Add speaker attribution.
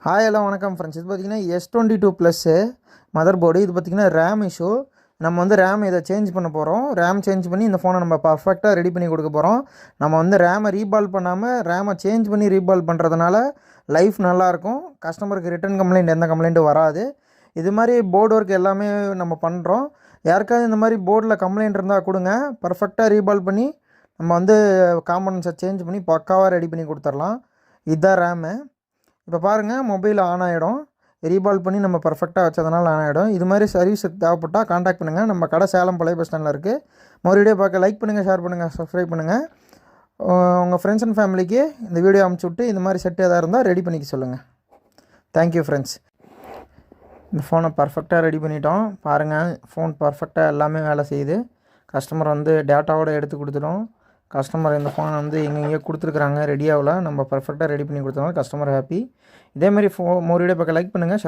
Speaker 1: Hi எல்லாம் வணக்கம் friends. இது பார்த்திங்கன்னா S22 ப்ளஸ்ஸு மதர் போர்டு. இது பார்த்திங்கன்னா ரேம் இஷ்யூ. நம்ம வந்து ரேம் இதை சேஞ்ச் பண்ண போகிறோம். ரேம் சேஞ்ச் பண்ணி இந்த ஃபோனை நம்ம பர்ஃபெக்டாக ரெடி பண்ணி கொடுக்க போகிறோம். நம்ம வந்து ரேமை ரீபால் பண்ணாமல் ரேமை சேஞ்ச் பண்ணி ரீபால் பண்ணுறதுனால லைஃப் நல்லாயிருக்கும். கஸ்டமருக்கு ரிட்டன் கம்ப்ளைண்ட் எந்த கம்ப்ளைண்ட்டும் வராது. இது மாதிரி போர்டு ஒர்க் எல்லாமே நம்ம பண்ணுறோம். யாருக்காவது இந்த மாதிரி போர்டில் கம்ப்ளைண்ட் இருந்தால் கொடுங்க. பர்ஃபெக்டாக ரீபால் பண்ணி நம்ம வந்து காம்பனன்ட்ஸை சேஞ்ச் பண்ணி பக்காவாக ரெடி பண்ணி கொடுத்துர்லாம். இதுதான் ரேமு. இப்போ பாருங்கள், மொபைல் ஆன் ஆகிடும். ரீபால் பண்ணி நம்ம பர்ஃபெக்டாக வச்சதுனால ஆன் ஆகிடும். இது மாதிரி சர்வீஸ் தேவைப்பட்டால் காண்டாக்ட் பண்ணுங்கள். நம்ம கடை சேலம் பழைய பஸ் ஸ்டாண்டில் இருக்குது. மறுபடியோ பார்க்க லைக் பண்ணுங்கள், ஷேர் பண்ணுங்கள், சப்ஸ்கிரைப் பண்ணுங்கள். உங்கள் ஃப்ரெண்ட்ஸ் அண்ட் ஃபேமிலிக்கு இந்த வீடியோ அமுச்சு விட்டு இந்த மாதிரி செட் எதாவது இருந்தால் ரெடி பண்ணிக்க சொல்லுங்கள். Thank you friends. இந்த ஃபோனை பர்ஃபெக்டாக ரெடி பண்ணிட்டோம். பாருங்கள், ஃபோன் பர்ஃபெக்டாக எல்லாமே வேலை செய்யுது. கஸ்டமர் வந்து டேட்டாவோடு எடுத்து கொடுத்துட்டோம். கஸ்டமர் இந்த ஃபோனை வந்து எங்கெங்கேயோ கொடுத்துருக்குறாங்க, ரெடியாகல. நம்ம பர்ஃபெக்டாக ரெடி பண்ணி கொடுத்தோம்னா கஸ்டமர் ஹாப்பி. இதேமாதிரி மறுபடியும் பார்க்க லைக் பண்ணுங்கள்.